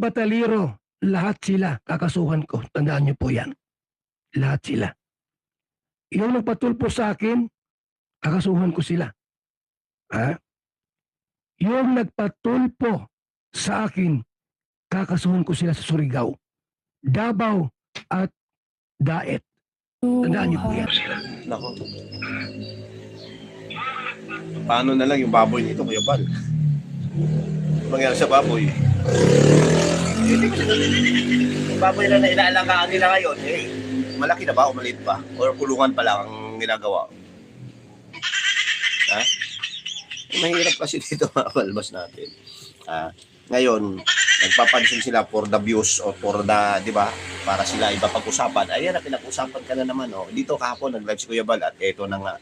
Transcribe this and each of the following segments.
batalero, lahat sila kakasuhan ko. Tandaan niyo po yan. Lahat sila. Yung nagpatulpo sa akin, kakasuhan ko sila. Ha? Yung nagpatulpo sa akin, kakasuhan ko sila sa Surigao, Davao at Daet. Tandaan niyo po yan. Nako. Paano na lang yung baboy nito, Kuya Bal? Mangyari sa baboy. Yung baboy na inaalagaan nila ngayon, malaki na ba o maliit pa? Or kulungan pa lang ang ginagawa? Ha? Mahirap kasi dito makalabas natin. Ngayon, nagpapansin sila for the views o for the, di ba, para sila iba pag-usapan. Ayan na, pinag-usapan ka na naman. Oh. Dito kahapon, nag-live si Kuya Bal at eto na nga.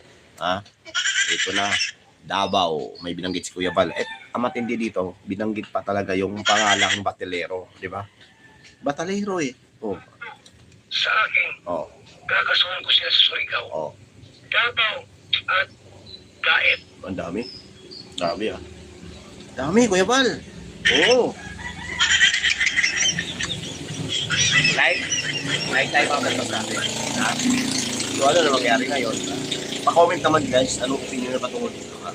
Ito na, Davao, may binanggit si Kuya Bal. Ang matindi dito, binanggit pa talaga yung pangalang batalero, di ba? Batalero Oh. Sa akin, kakasuhan ko sila sa Surigao, Davao at Daet. Ang dami. Dami Dami, Kuya Bal. Oo. Like tayo mga natin. So ano na mangyari ngayon? Pa-comment naman guys, anong opinion na patungkol dito ha?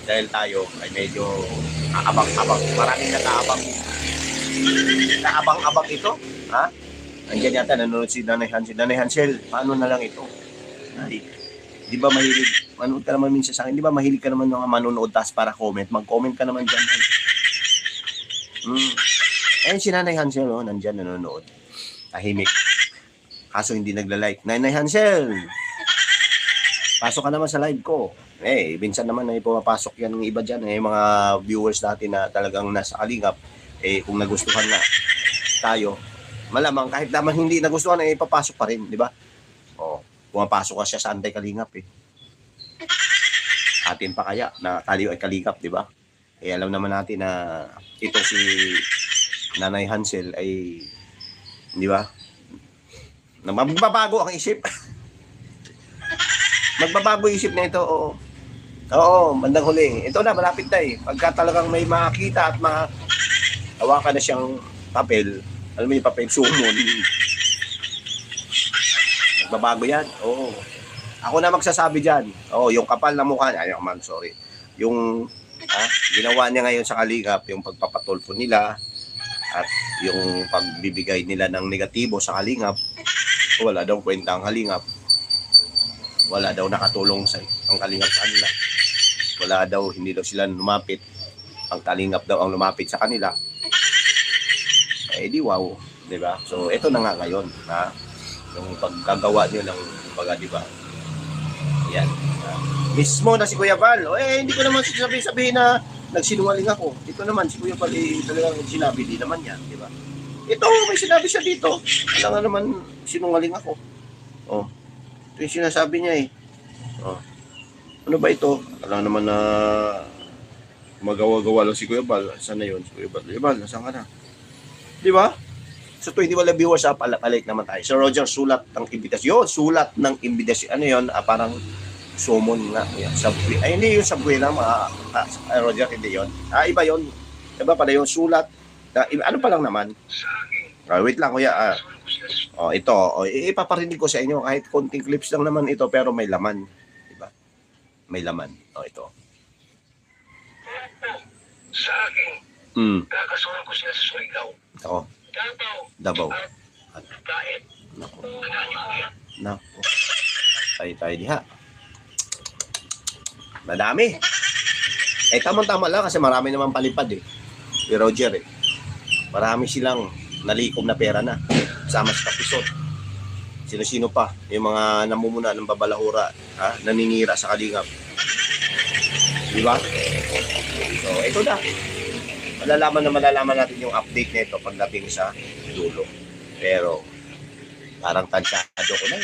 Dahil tayo ay medyo abang-abang. Maraming nakaabang. Kaabang-abang ito. Ha? Andiyan yata nanonood si Nanay Hansel. Nanay Hansel, paano na lang ito? Ay, di ba mahilig, manood ka naman minsan sa akin, di ba mahilig ka naman mga manonood tas para comment? Mag-comment ka naman dyan. Ayun si Nanay Hansel, nandyan nanonood. Tahimik. Kaso hindi nagla-like. Nanay Hansel, pasok ka naman sa live ko. Minsan naman ay pumapasok yan ng iba dyan. Mga viewers natin na talagang nasa Kalingap. Kung nagustuhan na tayo, malamang kahit naman hindi nagustuhan, papasok pa rin, di ba? Pumapasok ka siya sa Antay Kalingap Atin pa kaya na tayo ay Kalingap, di ba? Alam naman natin na ito si Nanay Hansel ay, di ba? Na magbabago ang isip. Magbabago isip na ito, oo. Oo, bandang huli. Ito na, malapit na Pagka talagang may makita at hawakan na siyang papel, alam mo yung papel, sumon. Magbabago yan, oo. Ako na magsasabi dyan. Yung kapal na mukha niya, sorry. Yung ginawa niya ngayon sa Kalingap, yung pagpapatulfo nila, at yung pagbibigay nila ng negatibo sa Kalingap, wala daw kwenta ang Kalingap. Wala daw nakatulong ang Kalingap sa kanila. Wala daw, hindi daw sila lumapit. Ang Kalingap daw ang lumapit sa kanila. Di wow, di ba? So, ito na nga ngayon, yung pagkagawa niyo ng baga, di ba? Yan. Mismo na si Kuya Bal. Hindi ko naman sabihin na nagsinungaling ako. Ito naman, si Kuya Bal, talagang sinabi, di naman yan, di ba? Ito, may sinabi siya dito. Wala nga naman sinungaling ako. Ito yung sinasabi niya Ano ba ito? Wala naman na magawa-gawa lang si Kuya Bal. Saan na yun? Si Kuya Bal. Kuya Bal, nasaan ka na? Di ba? So, 21 viewers, palalik naman tayo. So, Roger, sulat ng imbitasyon. Sulat ng imbitasyon. Ano yun? Parang summon nga. Subway. Hindi yung subway lang, Roger, hindi yun. Iba yun. Iba pala yung sulat. Ano pa lang naman? Wait lang, kuya. Ito. Ipaparinig ko sa inyo. Kahit konting clips lang naman ito, pero may laman. Diba? May laman. Ito. Sa akin, kakasuhan ko sila sa Surigao. Davao. At Daet. Nako. Tayo diha. Madami. Tamang-tama lang kasi marami naman palipad Si Roger Marami silang nalikom na pera na. Sama sa kapisot. Sino-sino pa. Yung mga namumuna ng babalahura. Naninira sa Kalingap. Di ba? So, ito na. Malalaman natin yung update nito pagdating sa dulo. Pero, parang tansyado ko na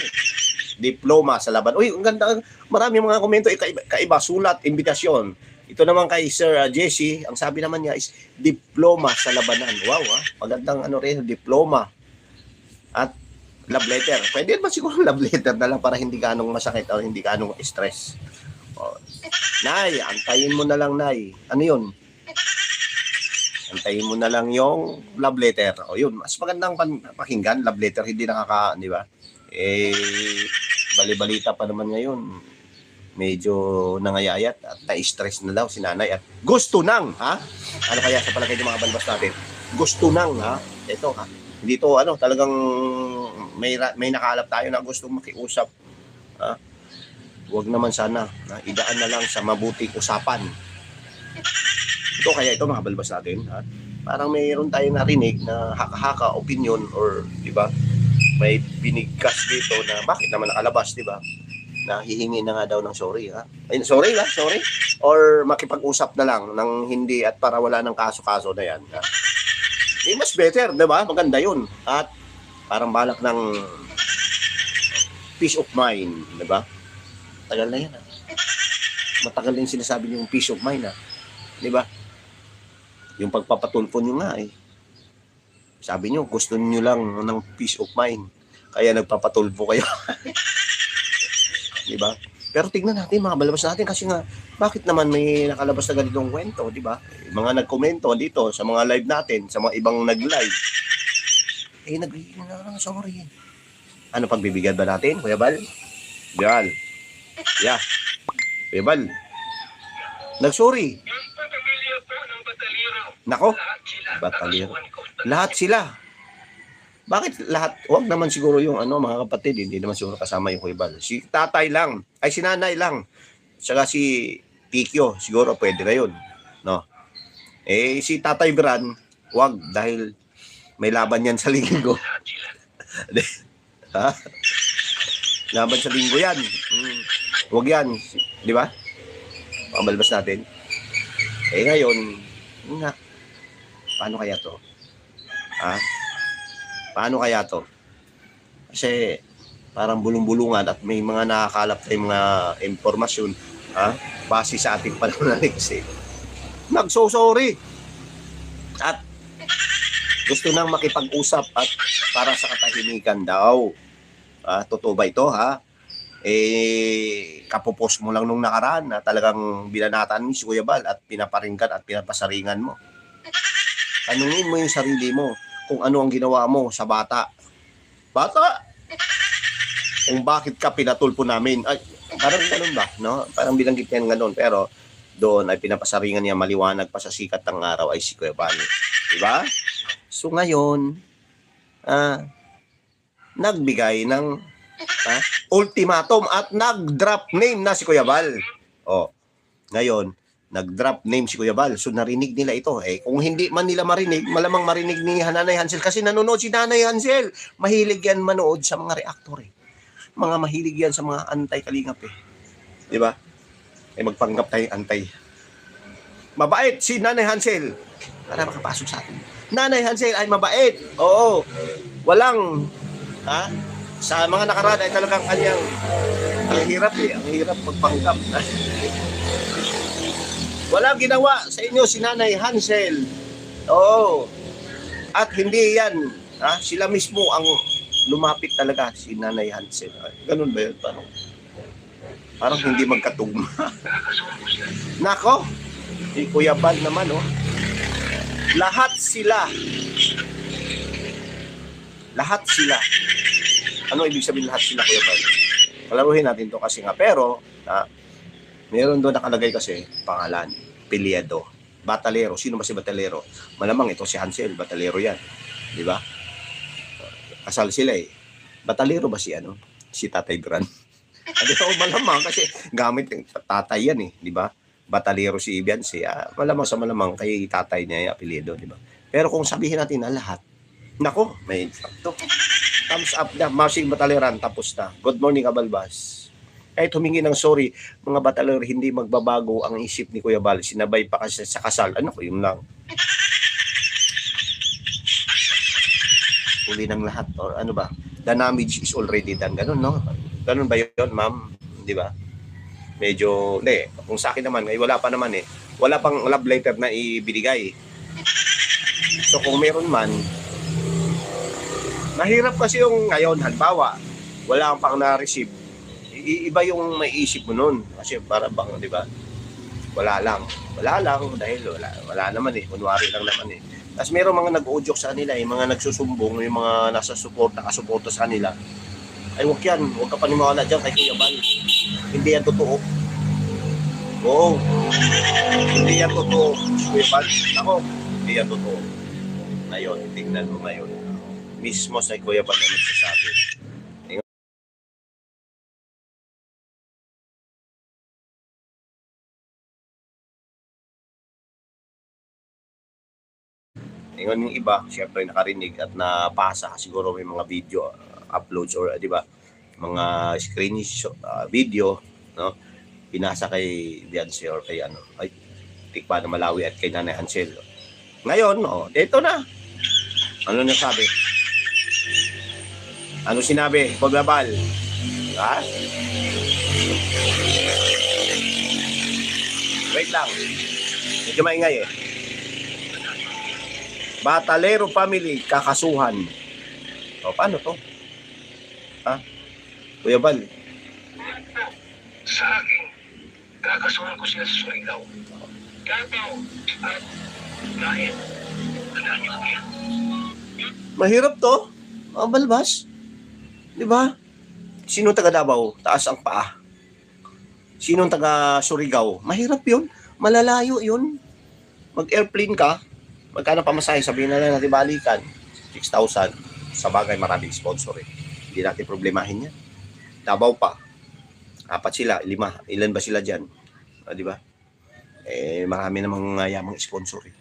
Diploma sa laban. Uy, ang ganda. Marami mga komento. Kaiba, sulat, imbitasyon. Ito naman kay Sir Jesse, ang sabi naman niya is diploma sa labanan. Wow, magandang diploma. At love letter. Pwede naman siguro love letter na lang para hindi ganong masakit o hindi ganong stress. Nay, antayin mo na lang, Nay. Ano yun? Antayin mo na lang yung love letter. O yun, mas magandang pakinggan, love letter, hindi di ba? Bali-balita pa naman ngayon. Medyo nangayayat at na-stress na daw si nanay at gusto nang, ha? Ano kaya sa palagay ng mga balbas natin? Gusto nang, ha? Ito, ha? Hindi to, talagang may nakalap tayo na gustong makiusap. Ha? Huwag naman sana, idaan na lang sa mabuting usapan. Ito kaya ito mga balbas natin, ha? Parang mayroon tayong narinig na haka-haka opinion or, di ba? May binigkas dito na bakit naman nakalabas, di ba? Na hihingi na nga daw ng sorry, ha? Ay, sorry. Or makipag-usap na lang ng hindi at para wala ng kaso-kaso na yan, ha? Mas better, di ba? Maganda yun. At parang balak ng peace of mind, di ba? Tagal na yan, ha? Matagal din sinasabi niyo yung peace of mind, ha? Di ba? Yung pagpapatulpo nyo nga, eh. Sabi nyo, gusto nyo lang ng peace of mind. Kaya nagpapatulpo kayo. Di ba? Pero tignan natin mga balabas natin kasi nga bakit naman may nakalabas na ganitong kwento, di ba? Mga nagkomento dito sa mga live natin, sa mga ibang nag-live. Nag-iing na sorry. Ano pagbibigyan ba natin, Kuya Bal? Bal. Yeah. Kuya Bal. Nag-sorry. Yung pamilya po ng Batalero. Nako. Lahat sila. Batalero. Lahat sila. Bakit lahat? Huwag naman siguro yung mga kapatid, hindi naman siguro kasama yung Kuya Bal. Si tatay lang, ay si nanay lang. Saka si Tikyo, siguro pwede na yun. No? Si Tatay Bran, huwag dahil may laban yan sa linggo. Ha? Laban sa linggo yan. Huwag yan. Di ba? Pakabalbas natin. Ngayon, nga, paano kaya to? Ha? Paano kaya to? Kasi parang bulong-bulungan at may mga nakakalap tayong mga impormasyon, ha? Base sa ating pananaliksik. Nagso-sorry. At gusto nang makipag-usap at para sa katahimikan daw. Totoo ba ito, ha? Kapupos mo lang nung nakaraan na talagang binanatan mo si Kuya Bal at pinaparinggan at pinapasaringan mo. Tanungin mo yung sarili mo kung ano ang ginawa mo sa bata. Bata! Kung bakit ka pinatulpo namin. Ay, parang ganun ba? No? Parang binanggit niya ganun. Pero doon ay pinapasaringan niya maliwanag pa sa sikat ng araw ay si Kuya Bal. Diba? So ngayon, nagbigay ng ultimatum at nag-drop name na si Kuya Bal. Ngayon, nag-drop name si Kuya Bal. So narinig nila ito. Kung hindi man nila marinig, malamang marinig ni Nanay Hansel kasi nanonood si Nanay Hansel. Mahilig yan manood sa mga reactor. Mga mahilig yan sa mga anti-kalingap. Di ba? Magpanggap tayo antay. Mabait si Nanay Hansel. Para makapasok sa atin. Nanay Hansel ay mabait. Oo. Walang, sa mga nakaraan ay talagang kanyang ang hirap magpanggap. Walang ginawa sa inyo si Nanay Hansel. Oo. At hindi yan. Sila mismo ang lumapit talaga si Nanay Hansel. Ganun ba yun? Parang hindi magkatugma. Nako. Si Kuya Bal naman, Lahat sila. Ano ibig sabihin lahat sila, Kuya Bal? Palaruhin natin to kasi nga. Pero, meron doon nakalagay kasi pangalan, Piledo, Batalero. Sino ba si Batalero? Malamang ito si Hansel, Batalero yan. Di ba? Kasal sila Batalero ba si Si Tatay Bran? Ito malamang kasi gamit yung tatay yan di ba? Batalero si Ibian malamang sa malamang kay tatay niya yung apelyido, di ba? Pero kung sabihin natin na lahat, nako, may to. Thumbs up na, Masing Bataleran, tapos na. Good morning, Kabalbas. Kahit humingi ng sorry, mga Bataler, hindi magbabago ang isip ni Kuya Bal. Sinabay pa kasi sa kasal. Yun lang. Uli ng lahat. Or ano ba? The damage is already done. Ganun, no? Ganun ba yun, ma'am? Di ba? Medyo, kung sa akin naman, wala pa naman wala pang love letter na ibinigay. So kung meron man, mahirap kasi yung ngayon, halimbawa, wala kang pang na-receive. Iba yung maiisip mo nun. Kasi para bang, di ba? Wala lang. Wala lang dahil wala naman eh. Kunwari lang naman eh. Tapos mayroong mga nag-udyok sa kanila eh, mga nagsusumbong, yung mga nasa nakasuporta sa kanila. Ay huwag yan, huwag ka paniwala dyan kay Kuya Bal. Hindi yan totoo. Oo. Hindi yan totoo. Kuya Bal, ako, hindi yan totoo. Ngayon, tingnan mo ngayon. Mismo sa Kuya Bal na nagsasabi. Ngayon yung iba, syempre nakarinig at napasa siguro may mga video uploads or di ba, mga screenshot video, no? Pinasa kay Beyonce or kay ay Tikba na Malawi at kay Nanay Hansel. Ngayon, ito na. Ano nasabi? Ano sinabi? Pagbabal. Ha? Wait lang. Medyo maingay eh. Batalero family kakasuhan. O, paano to? Ha? Kuya Bal. Sa akin, kakasuhan ko sila sa Surigao. Davao at Lain. Tandaan niyo po yan. Mahirap to. Mga balbas. Di ba? Sino taga Davao? Taas ang paa. Sino taga Surigao? Mahirap yun. Malalayo yun. Mag-airplane ka. Magkano pamasahe? Sabihin na lang natin balikan. 6,000. Sa bagay, maraming sponsor eh. Hindi natin problemahin yan. Davao pa. 4 sila, 5. Ilan ba sila dyan? Di ba? Marami namang yamang sponsor eh.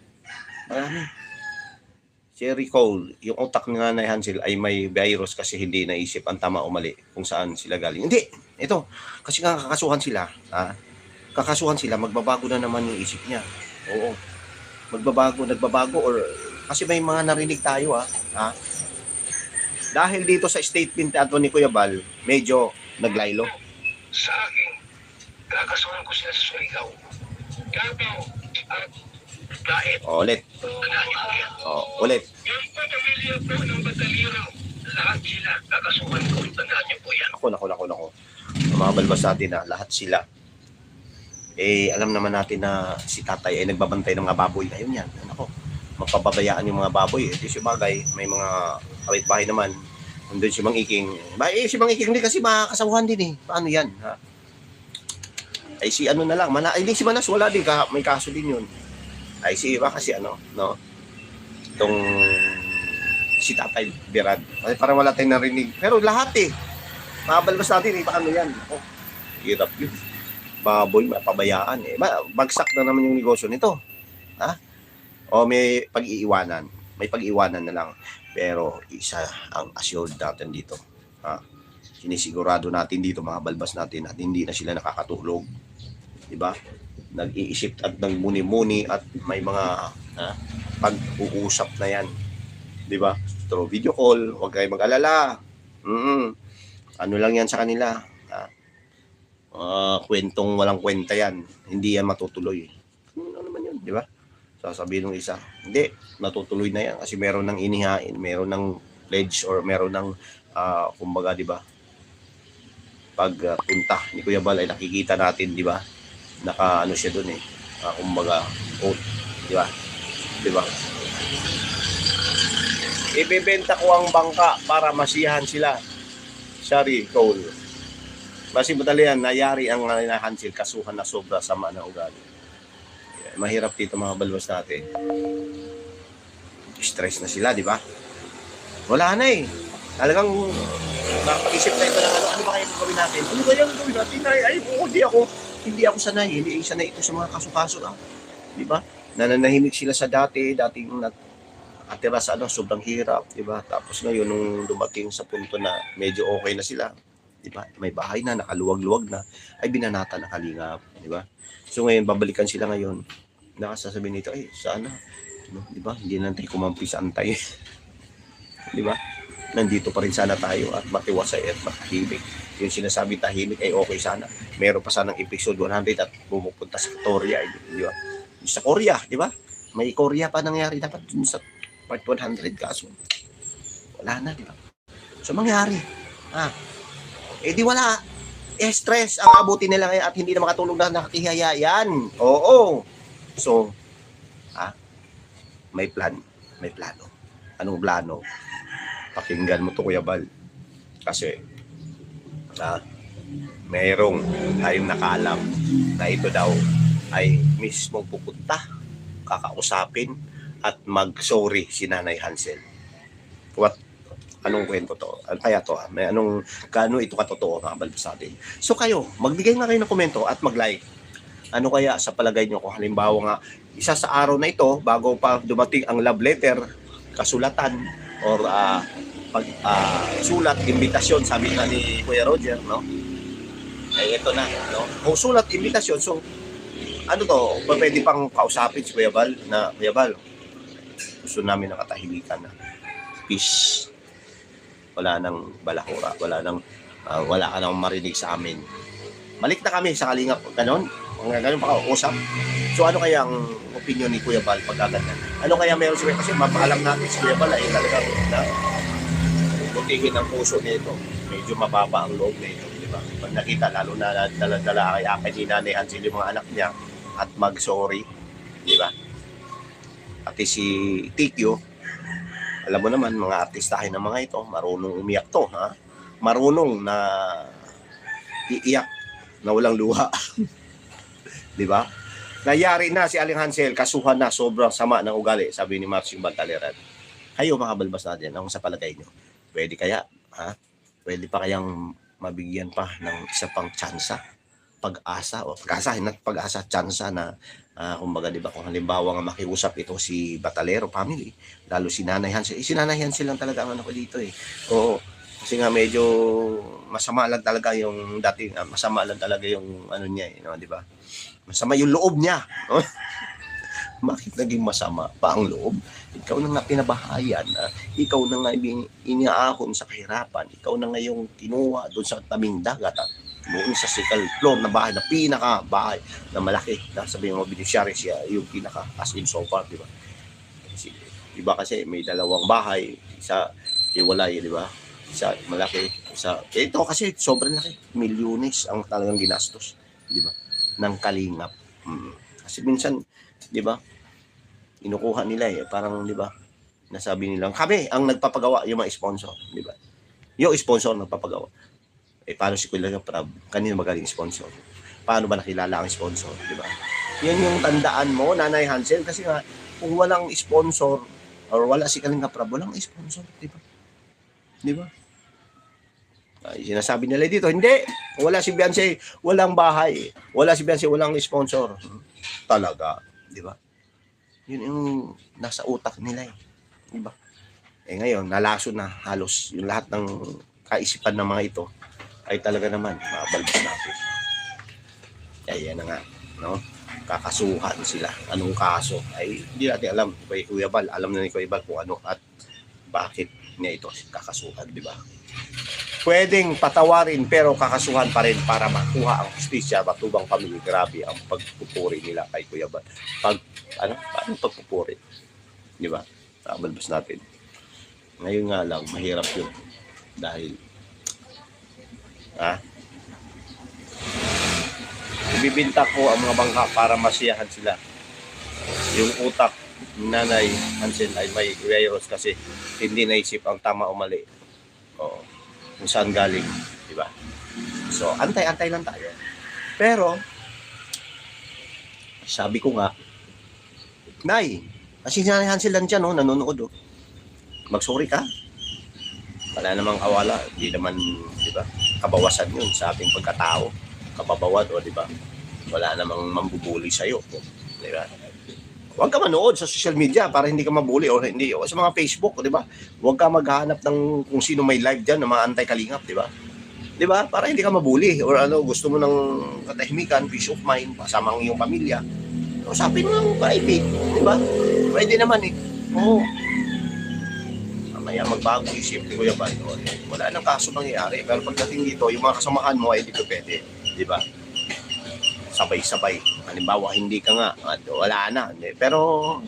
Marami. Cherry Cole, yung utak ni Nanay Hansel ay may virus kasi hindi naisip ang tama o mali kung saan sila galing. Hindi. Ito. Kasi nga kakasuhan sila. Kakasuhan sila, magbabago na naman yung isip niya. Oo. Nagbabago or kasi may mga narinig tayo dahil dito sa statement ni Kuya Bal, medyo naglaylo. Sa akin, kakasuhan ko sila sa Surigao. Davao at Lain. Ulit. Tandaan niyo po yan. Ulit. Yung pamilya po ng batalero, lahat sila kakasuhan ko. Tandaan niyo po yan. Ako. Mga balbas natin lahat sila. Alam naman natin na si tatay ay nagbabantay ng mga baboy. Ayun yan. Ako, magpababayaan yung mga baboy. Ito si bagay, may mga kapitbahay naman. Nandun si Mang Iking. Si Mang Iking hindi kasi makakasawahan din eh. Paano yan? Ha? Ay si ano na lang. Hindi si Manas, wala din. May kaso din yun. Ay si iba kasi no? Itong si Tatay Berad. Ay, parang wala tayong narinig. Pero lahat eh. Makabalbas natin eh. Paano yan? Hirap yun. Baboy, mapabayaan eh. Bagsak na naman yung negosyo nito. Ha? O may pag-iiwanan. May pag-iiwanan na lang. Pero isa ang assured natin dito. Ha? Sinisigurado natin dito, mga balbas natin, at hindi na sila nakakatulog. Diba? Nag-iisip at nagmuni-muni at may mga pag-uusap na yan. Diba? Through video call, huwag kayo mag-alala. Ano lang yan sa kanila. Kwentong walang kwenta yan. Hindi yan matutuloy. Ano naman yun, di ba? Sasabihin ng isa, hindi, natutuloy na yan kasi meron ng inihain, meron ng pledge or meron ng kumbaga, di ba? Pag punta ni Kuya Bal ay nakikita natin, di ba? Naka siya doon eh. Kumbaga, quote, di ba? Di ba? Ibebenta ko ang bangka para masiyahan sila. Sorry, Cole. Basi madali yan, nayari ang Hansel, kasuhan na sobra sama na ugali. Mahirap dito mga balwas natin. Stress na sila, di ba? Wala na eh. Talagang nakapag-isip na ito na ano ba kayo gawin natin? Ano ba yung gawin natin? Ay, hindi ako sanay. Hindi sanay ito sa mga kaso-kaso. Di ba? Nananahimik sila sa dating atira sa sobrang hirap, di ba? Tapos ngayon, nung dumating sa punto na medyo okay na sila, di ba? May bahay na, nakaluwag-luwag na, ay binanata na kalingap, di ba? So ngayon, babalikan sila ngayon. Nakasasabihin nito, sana, di ba? Hindi na tayo kumampi sa antay. Di ba? Nandito pa rin sana tayo at matiwasay at matahimik. Yung sinasabi tahimik ay okay sana. Meron pa sanang episode 100 at pumupunta sa Korea, di ba? Sa Korea, di ba? May Korea pa nangyari dapat dun sa part 100 kaso. Wala na, di ba? So mangyari. Di wala. stress ang abutin nila ngayon at hindi na makatulog na nakakihaya yan. Oo. So, may plan, may plano. Anong plano? Pakinggan mo to, Kuya Bal. Kasi, mayroong tayong nakaalam na ito daw ay mismo pupunta, kakausapin, at mag-sorry si Nanay Hansel. What? Anong kwento to? Ano kaya to? May anong, gaano ito katotoo, mga balbas natin? So kayo, magbigay nga kayo ng komento at mag-like. Ano kaya sa palagay nyo kung halimbawa nga, isa sa araw na ito, bago pa dumating ang love letter, kasulatan, or sulat, imbitasyon, sabi nga ni Kuya Roger, no? Ay ito na, no? Kung sulat, imbitasyon, so, ano to, pwede pang kausapin si Kuya Bal, na Kuya Bal, gusto namin ng katahimikan na peace. Wala nang balakura, wala ka nang marinig sa amin. Balik na kami sa Kalingap, ganon pa kausap. So ano kaya ang opinion ni Kuya Bal pag gaganyan? Ano kaya meron siya? Kasi mapaalam natin si Kuya Bal ay talagang na butihin ang puso nito. Medyo mababa ang loob nito, di ba? Pag nakita, lalo na dala-dala kay ni Nanay Hansel yung mga anak niya at mag-sorry, di ba? At si Tikyo, alam mo naman, mga artistahin ng mga ito, marunong umiyak to, ha? Marunong na iiyak na walang luha. Di ba? Nayari na si Aling Hansel, kasuhan na, sobrang sama ng ugali, sabi ni Marching Bantaleran. Kayo mga balbas natin, ang sa palagay nyo, pwede kaya, ha? Pwede pa kayang mabigyan pa ng isa pang tsansa, pag-asa, tsansa na kumbaga, di ba, kung halimbawa nga makiusap ito si Batalero family, lalo si Nanay Hansel. Si Nanay Hansel lang talaga ang ano ko dito eh. Oo. Kasi nga medyo masama lang talaga yung dating, masama lang talaga yung ano niya eh, no, di ba? Masama yung loob niya, no? Bakit naging masama pa ang loob? Ikaw na nga pinabahayan, ikaw na nga iniaahon sa kahirapan, ikaw na nga yung kinuha doon sa tabing dagat, doon sa second floor na bahay, na pinaka-bahay na malaki, na sabihin mo, beneficiary siya, yung pinaka as in so far, di ba? Iba kasi may dalawang bahay, isa iwalay, di ba? Isa malaki, isa, ito kasi sobrang laki, milyones ang talagang ginastos, di ba? Ng Kalingap. Kasi minsan, di ba, inukuha nila eh, parang, di ba, nasabi nilang, kami ang nagpapagawa, yung mga sponsor, di ba? Yung sponsor nagpapagawa. Eh, paano si Kuya Prab? Kanino magaling sponsor? Paano ba nakilala ang sponsor? Di ba? Yan yung tandaan mo, Nanay Hansel, kasi nga, kung walang sponsor, or wala si Kalinga Prab, walang sponsor, di ba? Di ba? Ay, sinasabi nila dito, hindi. Kung wala si Beyonce, walang bahay. Wala si Beyonce, walang sponsor. Talaga, di ba? Yun yung nasa utak nila eh. Di ba? Eh ngayon, nalaso na halos yung lahat ng kaisipan ng mga ito ay talaga naman mabalbas natin. Ay, yan na nga, no? Kakasuhan sila. Anong kaso? Ay, hindi natin alam. Kay Kuya Bal, alam na ni Kuya Bal kung ano at bakit niya ito kakasuhan, di ba? Pwedeng patawarin pero kakasuhan pa rin para makuha ang justisya, matubang pamilya. Grabe ang pagpupuri nila kay Kuya Bal. Paano pagpupuri? Di ba? Mabalbas natin. Ngayon nga lang, mahirap yun. Dahil ibibinta ko ang mga bangka para masiyahan sila. Yung utak ni Nanay Hansel ay may virus kasi hindi naisip ang tama o mali. Oo. Kung saan galing, di ba? So, antay-antay lang tayo. Pero, sabi ko nga, Nay, kasi si Nanay Hansel lang dyan, no, nanonood, oh. Mag-sorry ka. Wala namang kawala, hindi naman, di ba, kabawasan yun sa ating pagkatao, kababawad, o di ba, wala namang mambubuli sa'yo, di ba? Huwag ka manood sa social media para hindi ka mabuli o hindi, o sa mga Facebook, di ba? Huwag ka maghanap ng kung sino may live dyan, ng mga anti-kalingap, di ba? Di ba? Para hindi ka mabuli, or ano, gusto mo ng katahimikan, peace of mind, kasama ang iyong pamilya, usapin mo ng private, di ba? Pwede naman eh. Oo. Mamaya magbago isip ni Kuya Bal. Wala nang kaso nangyayari. Pero pagdating dito, yung mga kasamahan mo ay hindi ko pwede. Di ba? Sabay-sabay. Halimbawa, hindi ka nga. Wala na. Pero,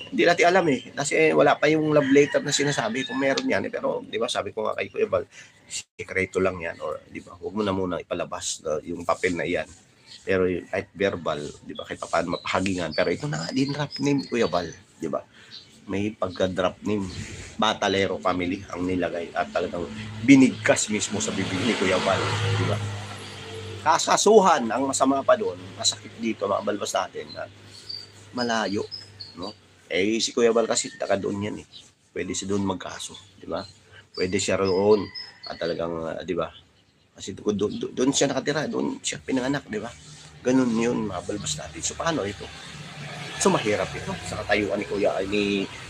Hindi natin alam eh. Kasi wala pa yung love letter na sinasabi kung meron yan. Eh. Pero, di ba, sabi ko nga kay Kuya Bal, sikreto lang yan. Or, di ba, huwag mo na muna ipalabas yung papel na yan. Pero kahit verbal, di ba, kahit paano mapahagingan. Pero ito na nga din rap name, Kuya Bal. Di ba? May pagka-drop name. Batalero family ang nilagay. At talagang binigkas mismo sa bibig ni Kuya Bal. Di ba? Kasasuhan, ang masama pa doon, masakit dito, mga balbas natin, na malayo. No? Eh, si Kuya Bal kasi taka doon yan eh. Pwede siya doon magkaso, di ba? Pwede siya roon at talagang, di ba? Kasi doon siya nakatira, doon siya pinanganak, di ba? Ganun yun, mga balbas natin. So, paano ito? So, mahirap ito sa katayuan ni Kuya,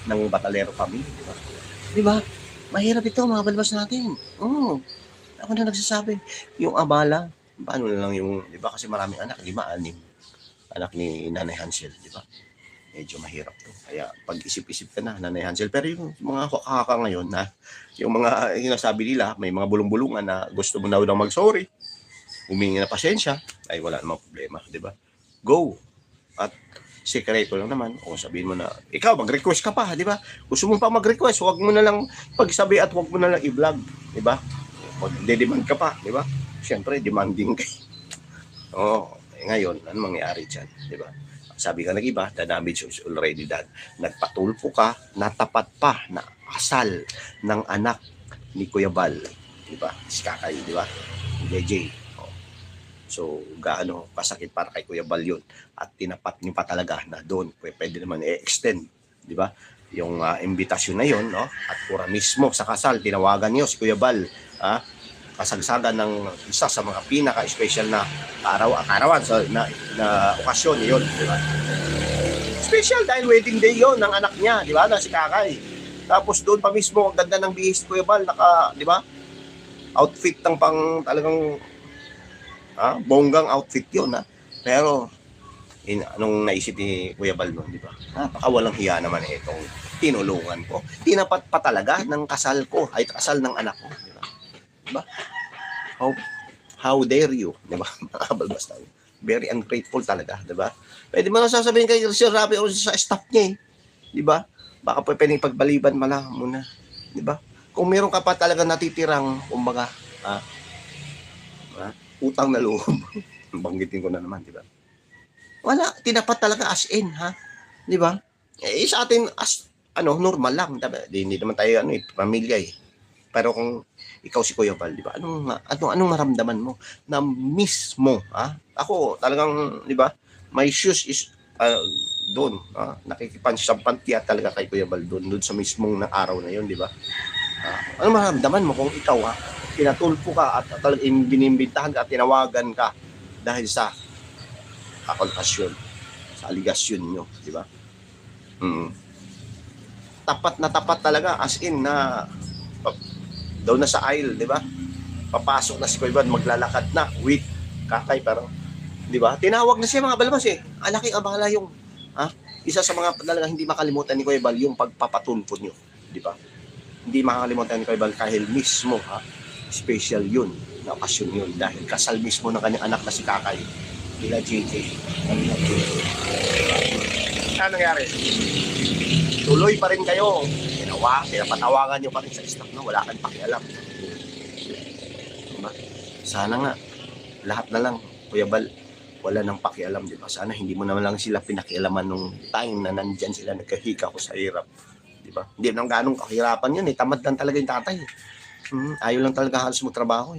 ng Batalero family, di ba? Di ba? Mahirap ito, mga balbas natin. Ako na nagsasabi, yung abala, paano na lang yung, di ba? Kasi maraming anak, 5, 6 anak ni Nanay Hansel, di ba? Medyo mahirap to. Kaya pag-isip-isip ka na, Nanay Hansel. Pero yung mga kakaka ngayon na, yung mga sinasabi nila, may mga bulong-bulungan na gusto mo na daw mag-sorry, humingi na pasensya, ay wala namang problema, di ba? Go! At sekreto lang naman, o sabihin mo na, ikaw, mag-request ka pa, di ba? Gusto mo pa mag-request, huwag mo na lang pagsabi at huwag mo na lang i-vlog, di ba? Mag-demand ka pa, di ba? Siyempre, demanding kayo. Ngayon, ano mangyari dyan, di ba? Sabi ka nag-iba, the damage is already done. Nagpatulpo ka, natapat pa na asal ng anak ni Kuya Bal. Di ba? Si Kakay, di ba? JJ. So, gaano kasakit para kay Kuya Bal yun. At tinapat niyo pa talaga na doon. Pwede naman i-extend. Di ba? Yung imbitasyon na yun, no? At pura mismo sa kasal, tinawagan niyo si Kuya Bal. Kasagsagan ng isa sa mga pinaka-special na arawan na okasyon yun, di ba? Special dahil wedding day yon ng anak niya, di ba? Na si Kakay. Tapos doon pa mismo, ang ganda ng bihis Kuya Bal, di ba? Outfit ng pang talagang bonggang outfit yun, Pero anong naisip ni Kuya Bal noon, di ba? Napakawalang hiya naman itong tinulungan ko. Tinapat pa talaga ng kasal ko, ay kasal ng anak ko, di ba? Diba? How dare you, di ba? Balbas tayo. Very ungrateful talaga, di ba? Pwede mo na sasabihin kay Sir Rafi o sa staff niya, di ba? Baka pwedeng pagbaliban muna, di ba? Kung meron ka pa talaga natitirang, kumbaga, utang na loob. Banggitin ko na naman, di ba? Wala, tinapat talaga as in, di ba? Sa atin, normal lang, diba? Hindi naman tayo, pamilya Pero kung ikaw si Kuya Bal, di ba? Anong maramdaman mo na mismo, Ako talagang, di ba? My shoes is doon, nakikipansampantya talaga kay Kuya Bal doon sa mismong araw na 'yon, di ba? Anong maramdaman mo kung ikaw, pinatulpo ka at talagang binimbintahan ka at tinawagan ka dahil sa akusasyon, sa aligasyon nyo, di ba? Tapat na tapat talaga, as in na daw na sa aisle, di ba? Papasok na si Kuya Bal, maglalakad na with Kakay, parang, di ba? Tinawag na siya mga balbas Ang laking abala yung, isa sa mga talagang hindi makalimutan ni Kuya Bal yung pagpapatulpo nyo, di ba? Hindi makakalimutan ni Kuya Bal kahit mismo, special yun, na okasyon yun, dahil kasal mismo ng kanyang anak na si Kakay, nila JJ. Ano nangyari? Tuloy pa rin kayo. Pinapatawagan nyo pa rin sa staff na wala kang pakialam. Diba? Sana nga, lahat na lang, Kuya Bal, wala nang pakialam, di ba? Sana hindi mo naman lang sila pinakialaman nung time na nandyan sila, nagkahika ko sa hirap. Di ba? Hindi naman ganong kahirapan yun tamad lang talaga yung tatay. Ayaw lang talaga halos mo trabaho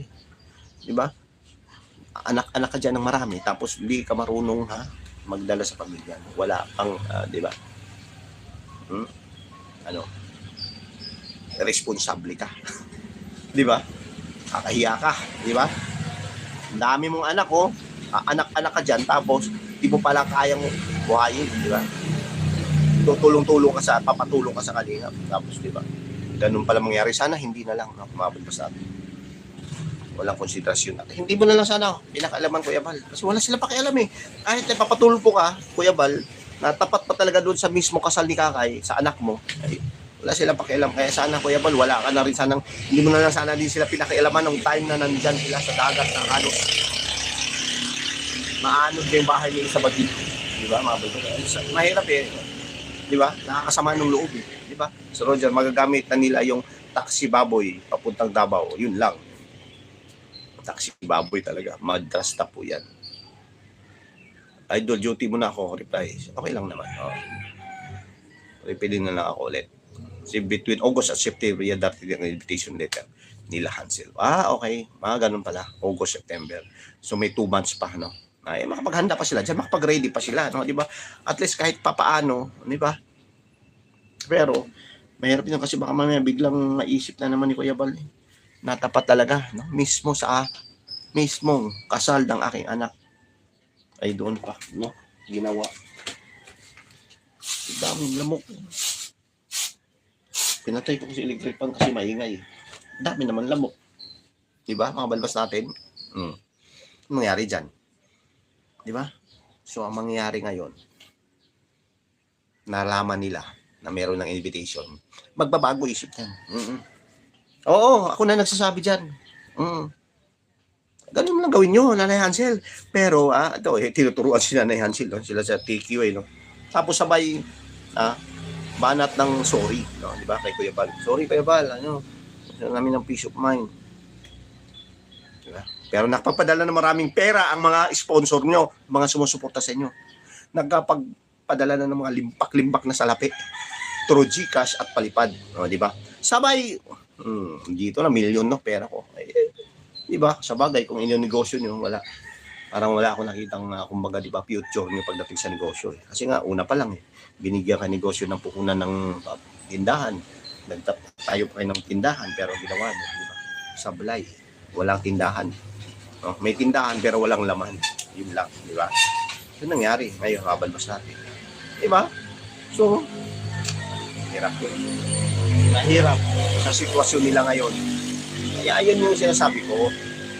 Di ba? Anak ka dyan ng marami, tapos hindi ka marunong magdala sa pamilya. Wala pang, di ba? Responsable ka. Di ba? Kakahiya ka, di ba? Ang dami mong anak, anak-anak ka dyan, tapos di mo pala kayang buhayin, di ba? Tutulong-tulong ka papatulong ka sa kanila, tapos di ba? Ganun pala mangyari. Sana hindi na lang kumabot pa sa atin. Walang konsiderasyon. At hindi mo na lang sana pinakaalaman, Kuya Bal. Kasi wala sila pakialam Kahit napapatulpo ka, Kuya Bal, na tapat pa talaga doon sa mismo kasal ni Kakay, sa anak mo, ay wala silang pakialam. Kaya sana, Kuya Bal, wala ka na rin sanang, hindi mo na lang sana din sila pinakialaman ng time na nandyan sila sa dagat ng maanod na yung bahay ni Isabel. Di ba, mga bago? Mahirap Di ba? Nakakasama ng loob eh. Di ba? So Roger, magagamit na nila yung taxi baboy papuntang Davao. Yun lang. Taxi baboy talaga. Madrasta po yan. Idol, duty mo na ako. Reply. Okay lang naman. Oh. Reply na lang ako ulit. So, between August at September, yan darating ang invitation letter nila Hansel. Okay. Mga ganun pala. August, September. So, may 2 months pa, no? Ay, makapaghanda pa sila. Diyan, makapag-ready pa sila, no? Di ba? At least kahit papaano, di ba? Pero, mahirap yun kasi baka mamaya biglang maisip na naman ni Kuya Bal. Natapat talaga, no? Mismong kasal ng aking anak. Ay, doon pa, no? Ginawa. Daming lamok. Pinatay ko si electric fan kasi maingay. Dami naman lamok. Diba? Mga balbas natin. Ano nangyari dyan? Diba? So, ang mangyayari ngayon, nalaman nila na meron ng invitation. Magbabago isip yan. Oo, ako na nagsasabi dyan. Ganun lang gawin nyo, Nanay Hansel. Pero, tinuturuan si Nanay Hansel. No? Sila sa TQA, no? Tapos sabay, banat ng sorry, no? Di ba? Kay Kuya Bal. Sorry, Kuya Bal, gusto namin ng peace of mind. Diba? Pero nakapagpadala ng maraming pera ang mga sponsor nyo, mga sumusuporta sa inyo. Nagkapagpadala na ng mga limpak-limpak na salapi through GCash at palipad. No? Di ba? Sabay, dito na milyon no pera ko. Di ba? Sa bagay, kung inyong negosyo nyo, wala. Parang wala akong nakitang, kumbaga, di ba, future nyo pagdating sa negosyo. Eh. Kasi nga, una pa lang, binigyan ka negosyo ng puhunan ng tindahan. Tayo pa kayo ng tindahan, pero ginawa nyo, di ba? Sablay. Walang tindahan. No? May tindahan, pero walang laman. Yun lang, di ba? Yun nangyari. Ngayon, kabalbas natin. Di ba? So, hirap yun. Mahirap sa sitwasyon nila ngayon. Kaya ayun yung sinasabi ko,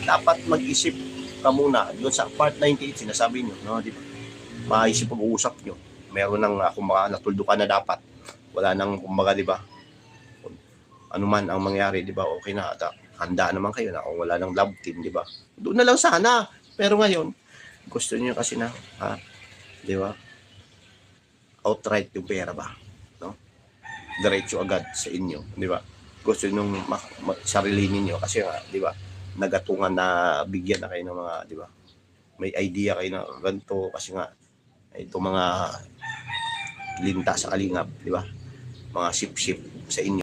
dapat mag-isip ka muna. Doon sa part 98, sinasabi nyo, no, di ba? Maisip pag-uusap nyo. Meron ng, kumbaga, natuldukan na dapat. Wala nang, kumbaga, di ba? Ano man ang mangyari, di ba? Okay na, handa naman kayo na kung wala nang love team, di ba? Doon na lang sana. Pero ngayon, gusto niyo kasi na, di ba? Outright yung pera ba? No? Diretso agad sa inyo, di ba? Gusto nyo sarili ninyo kasi nga, di ba? Nagatungan na bigyan na kayo ng mga, di ba? May idea kayo na ganito kasi nga itong mga linta sa kalingap, di ba? Mga sip-sip sa inyo.